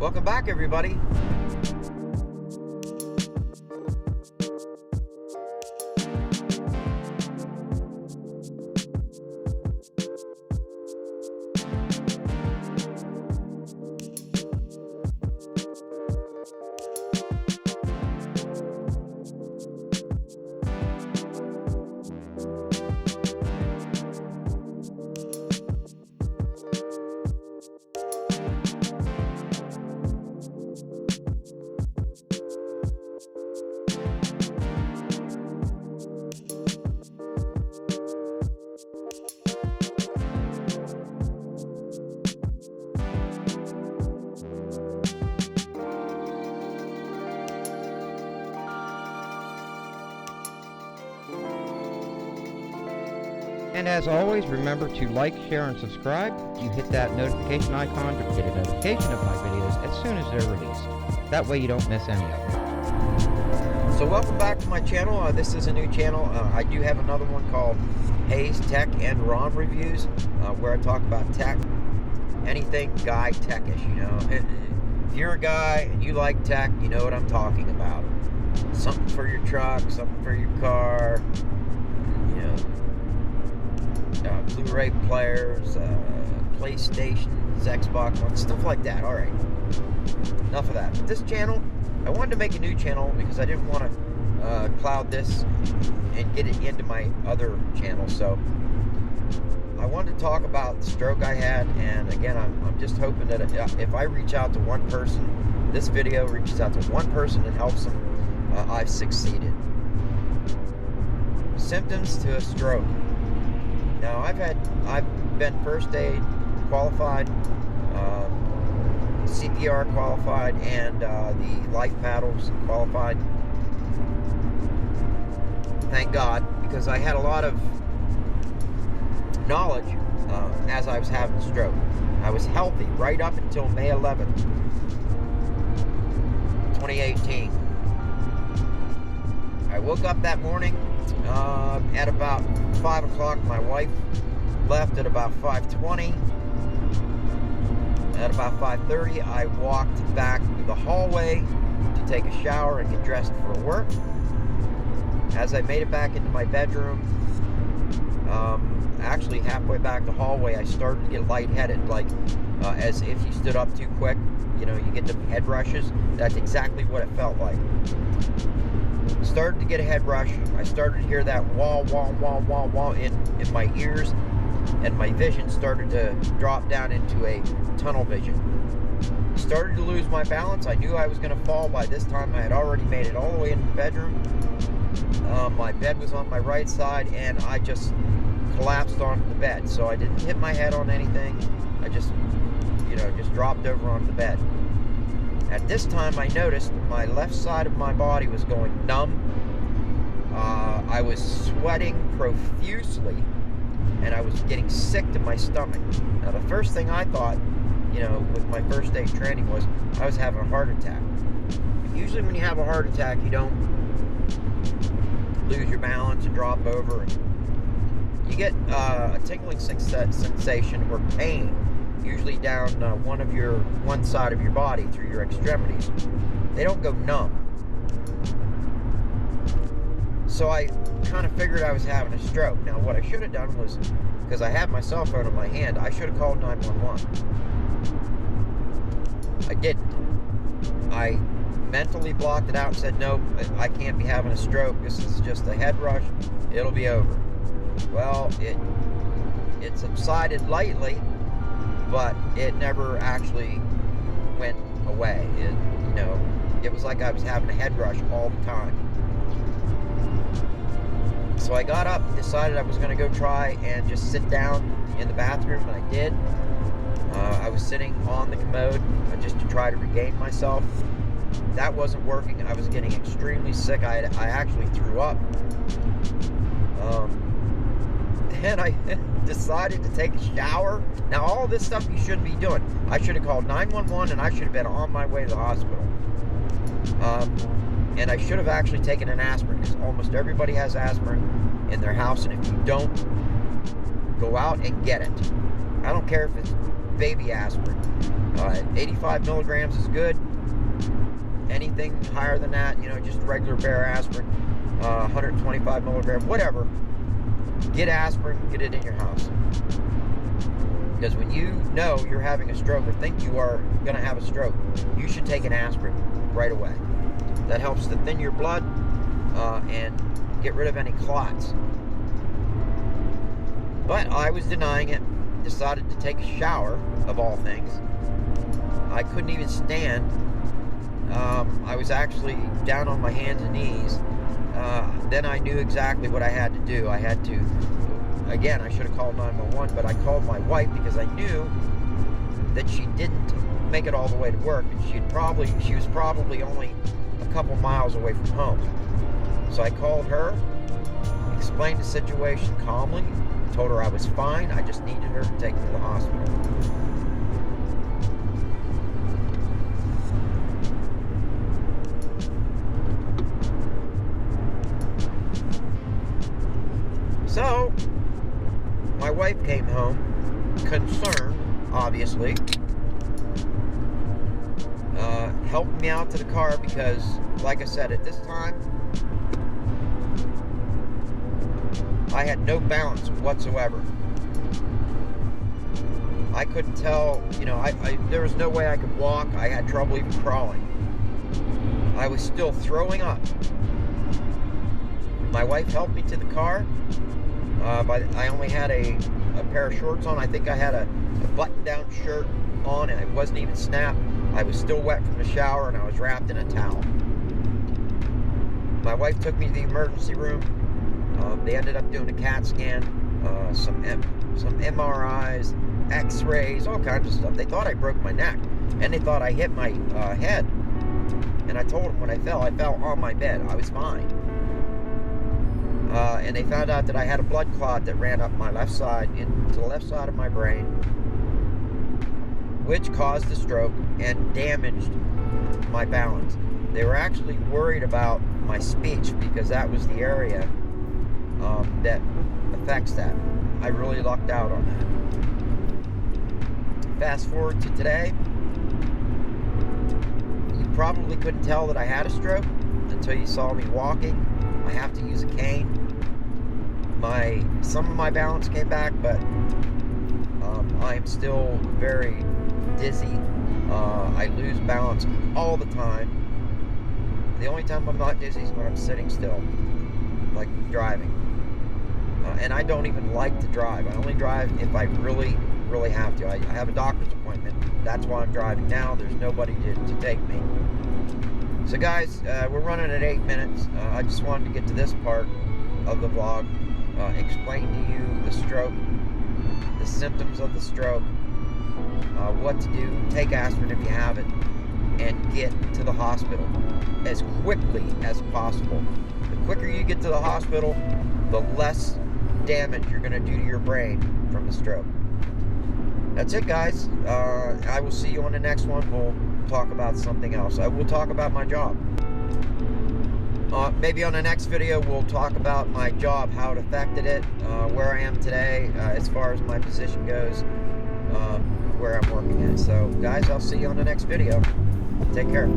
Welcome back, everybody. And as always, remember to like, share, and subscribe. You hit that notification icon to get a notification of my videos as soon as they're released. That way you don't miss any of them. So welcome back to my channel. This is a new channel. I do have another one called Hayes Tech and Ron Reviews, where I talk about tech, anything guy techish, you know. If you're a guy and you like tech, you know what I'm talking about. Something for your truck, something for your car, you know, Blu-ray players, PlayStations, Xbox One, stuff like that. All right, enough of that. But this channel, I wanted to make a new channel because I didn't want to cloud this and get it into my other channel. So I wanted to talk about the stroke I had, and again, I'm just hoping that if I reach out to one person, this video reaches out to one person and helps them, I've succeeded. Symptoms to a stroke. Now, I've been first aid qualified, CPR qualified, and the life paddles qualified. Thank God, because I had a lot of knowledge as I was having the stroke. I was healthy right up until May 11th, 2018. I woke up that morning at about 5 o'clock. My wife left at about 5:20. At about 5:30, I walked back to the hallway to take a shower and get dressed for work. As I made it back into my bedroom, actually halfway back the hallway, I started to get lightheaded, like as if you stood up too quick. You know, you get the head rushes. That's exactly what it felt like. Started to get a head rush. I started to hear that wah, wah, wah, wah, wah in my ears, and my vision started to drop down into a tunnel vision. Started to lose my balance. I knew I was going to fall. By this time, I had already made it all the way into the bedroom. My bed was on my right side, and I just collapsed onto the bed. So I didn't hit my head on anything. I just dropped over onto the bed. At this time, I noticed my left side of my body was going numb. I was sweating profusely, and I was getting sick to my stomach. Now, the first thing I thought, you know, with my first aid training was I was having a heart attack. Usually when you have a heart attack, you don't lose your balance and drop over. You get a tingling sensation or pain, usually down one side of your body through your extremities. They don't go numb. So I kind of figured I was having a stroke. Now, what I should have done was, because I had my cell phone in my hand, I should have called 911. I didn't. I mentally blocked it out and said, no, I can't be having a stroke. This is just a head rush. It'll be over. Well, it subsided lightly, but it never actually went away. It was like I was having a head rush all the time. So I got up and decided I was going to go try and just sit down in the bathroom, and I did. I was sitting on the commode just to try to regain myself. That wasn't working. I was getting extremely sick. I actually threw up. And I decided to take a shower. Now, all this stuff you shouldn't be doing. I should have called 911, and I should have been on my way to the hospital. And I should have actually taken an aspirin, because almost everybody has aspirin in their house, and if you don't, go out and get it. I don't care if it's baby aspirin. 85 milligrams is good. Anything higher than that, just regular bare aspirin, 125 milligrams, whatever. Get aspirin, get it in your house. Because when you know you're having a stroke or think you are going to have a stroke, you should take an aspirin right away. That helps to thin your blood and get rid of any clots. But I was denying it, decided to take a shower, of all things. I couldn't even stand. I was actually down on my hands and knees. Then I knew exactly what I had to do. I had to, again, I should have called 911, but I called my wife because I knew that she didn't make it all the way to work, and she was probably only a couple miles away from home. So I called her, explained the situation calmly, told her I was fine, I just needed her to take me to the hospital. So, my wife came home, concerned, obviously, helped me out to the car because, like I said, at this time, I had no balance whatsoever. I couldn't tell, there was no way I could walk. I had trouble even crawling. I was still throwing up. My wife helped me to the car. I only had a pair of shorts on. I think I had a button-down shirt on, and it wasn't even snapped. I was still wet from the shower, and I was wrapped in a towel. My wife took me to the emergency room. They ended up doing a CAT scan, some MRIs, X-rays, all kinds of stuff. They thought I broke my neck, and they thought I hit my head. And I told them when I fell on my bed. I was fine. And they found out that I had a blood clot that ran up my left side into the left side of my brain, which caused the stroke and damaged my balance. They were actually worried about my speech because that was the area that affects that. I really lucked out on that. Fast forward to today. You probably couldn't tell that I had a stroke until you saw me walking. I have to use a cane. Some of my balance came back, but I'm still very dizzy. I lose balance all the time. The only time I'm not dizzy is when I'm sitting still, like driving. And I don't even like to drive. I only drive if I really, really have to. I have a doctor's appointment. That's why I'm driving now. There's nobody to take me. So guys, we're running at 8 minutes. I just wanted to get to this part of the vlog, explain to you the stroke, the symptoms of the stroke, what to do, take aspirin if you have it, and get to the hospital as quickly as possible. The quicker you get to the hospital, the less damage you're going to do to your brain from the stroke. That's it, guys. I will see you on the next one. We'll talk about something else. I will talk about my job. Maybe on the next video we'll talk about my job, how it affected it, where I am today, as far as my position goes, where I'm working at. So guys, I'll see you on the next video. Take care.